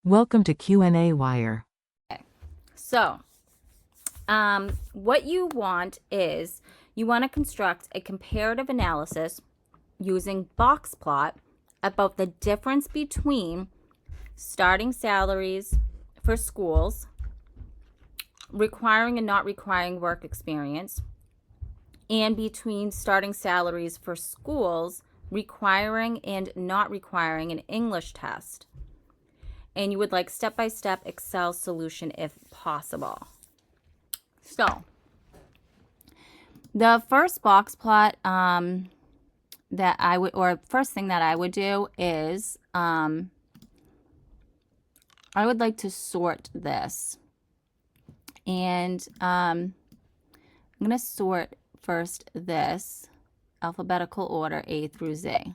Welcome to qnawire. So, what you want is you want to construct a comparative analysis using Boxplot about the difference between starting salaries for schools, requiring and not requiring work experience, and between starting salaries for schools requiring and not requiring an English test. And you would like step-by-step Excel solution if possible. So, the first box plot that I would, or first thing that I would do is I would like to sort this. And I'm going to sort first this, alphabetical order A through Z.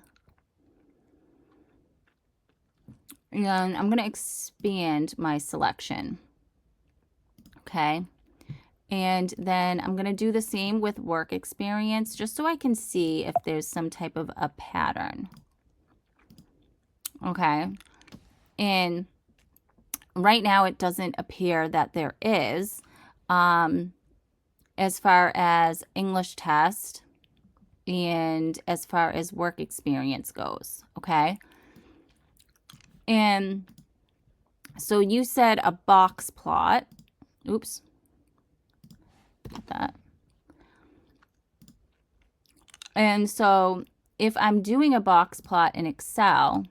And I'm going to expand my selection. Okay. And then I'm going to do the same with work experience, just so I can see if there's some type of a pattern. Okay. And right now it doesn't appear that there is, as far as English test and as far as work experience goes. Okay. And so you said a box plot. Oops. Got that. And so if I'm doing a box plot in Excel,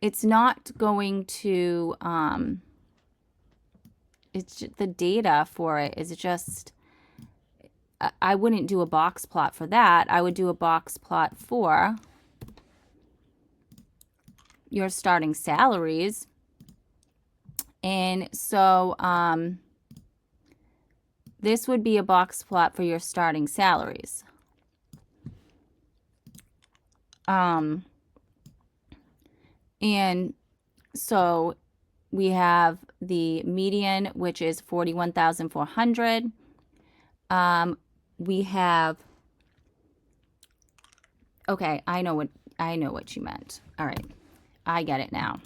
it's not going to, it's just, the data for it is just, I wouldn't do a box plot for that. I would do a box plot for your starting salaries. And so this would be a box plot for your starting salaries. And so we have the median, which is 41,400. We have, okay, I know what you meant. All right. I get it now.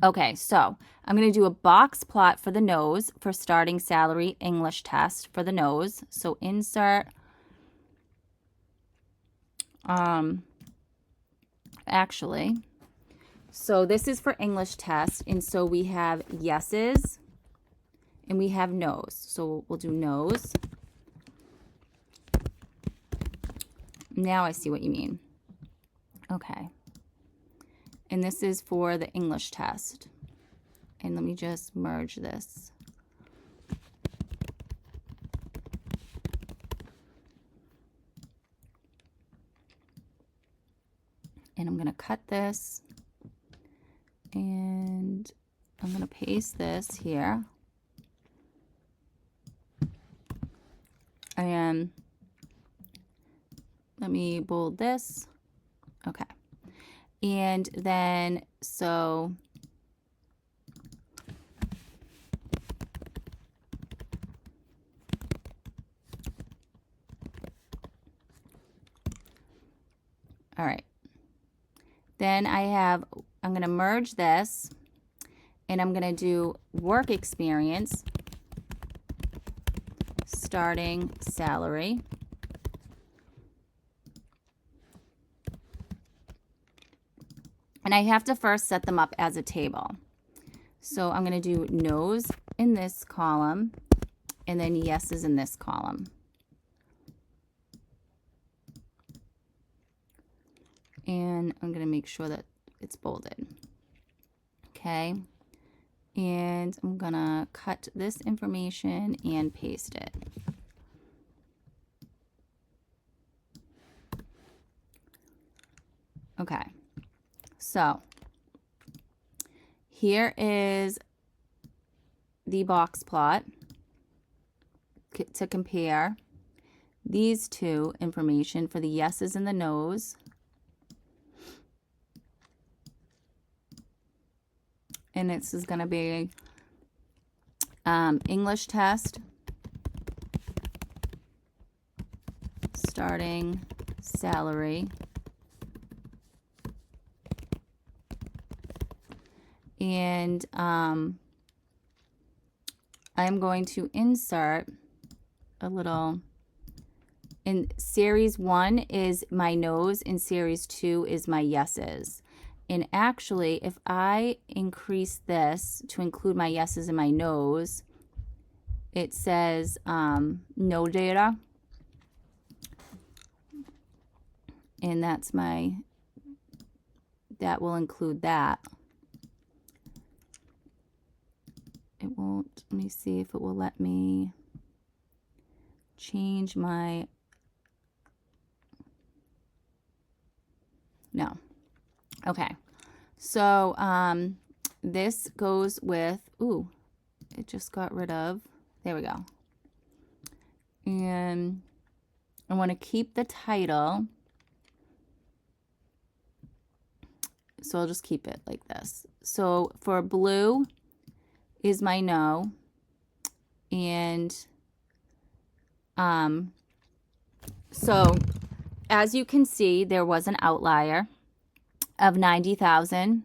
Okay, so I'm going to do a box plot for the nose for starting salary English test for the nose. So insert, actually, so this is for English test. And so we have yeses and we have no's. So we'll do no's. Now I see what you mean. Okay. And this is for the English test. And let me just merge this. And I'm going to cut this. And I'm going to paste this here. And let me bold this. Okay. And then, so all right. Then I'm going to merge this and I'm going to do work experience, starting salary. And I have to first set them up as a table. So I'm going to do no's in this column and then yeses in this column. And I'm going to make sure that it's bolded. Okay. And I'm going to cut this information and paste it. Okay. So here is the box plot to compare these two information for the yeses and the nos. And this is going to be English test, starting salary, And I'm going to insert a little, in series 1 is my no's and series 2 is my yeses. And actually, if I increase this to include my yeses and my no's, it says no data. And that's that will include that. It won't, let me see if it will let me change my, no. Okay, so this goes with, ooh, it just got rid of, there we go. And I want to keep the title. So I'll just keep it like this. So for blue is my no. And so as you can see, there was an outlier of 90,000.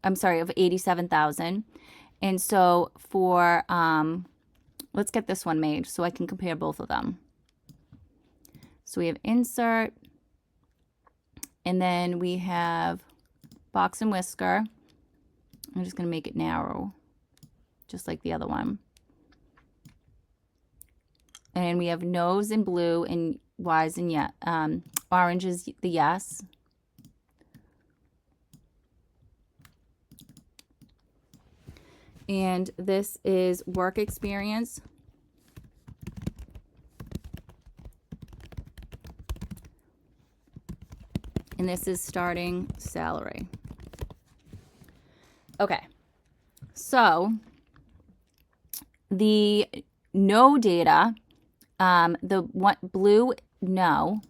I'm sorry, of 87,000. And so for, let's get this one made so I can compare both of them. So we have insert, and then we have box and whisker. I'm just going to make it narrow, just like the other one. And we have no's in blue and y's in orange is the yes. And this is work experience. And this is starting salary. Okay, so the no data, the blue no,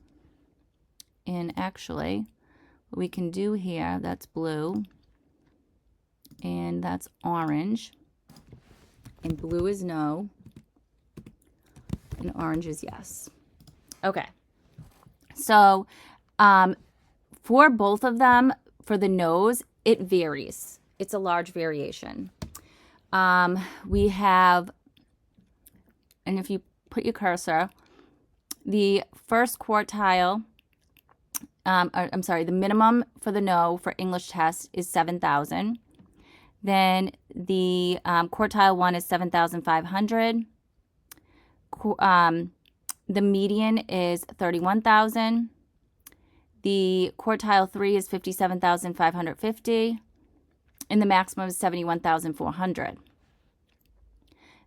and actually what we can do here, that's blue, and that's orange, and blue is no, and orange is yes. Okay, so for both of them, for the no's, it varies. It's a large variation. We have, and if you put your cursor, the first quartile, I'm sorry, the minimum for the no for English test is 7,000. Then the quartile 1 is 7,500. The median is 31,000. The quartile 3 is 57,550. And the maximum is 71,400.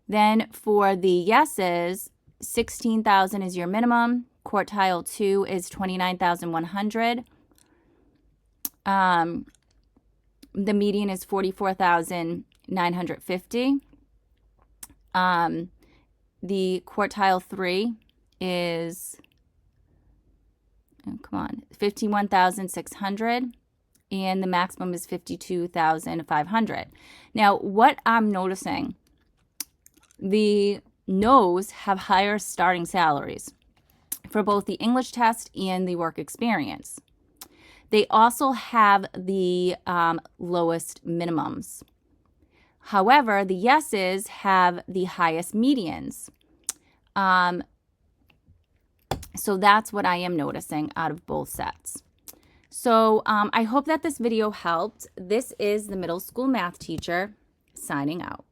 Then for the yeses, 16,000 is your minimum. Quartile 2 is 29,100. The median is 44,950. The quartile 3 is, oh, come on, 51,600. And the maximum is 52,500. Now, what I'm noticing, the no's have higher starting salaries for both the English test and the work experience. They also have the lowest minimums. However, the yeses have the highest medians. So that's what I am noticing out of both sets. So I hope that this video helped. This is the middle school math teacher signing out.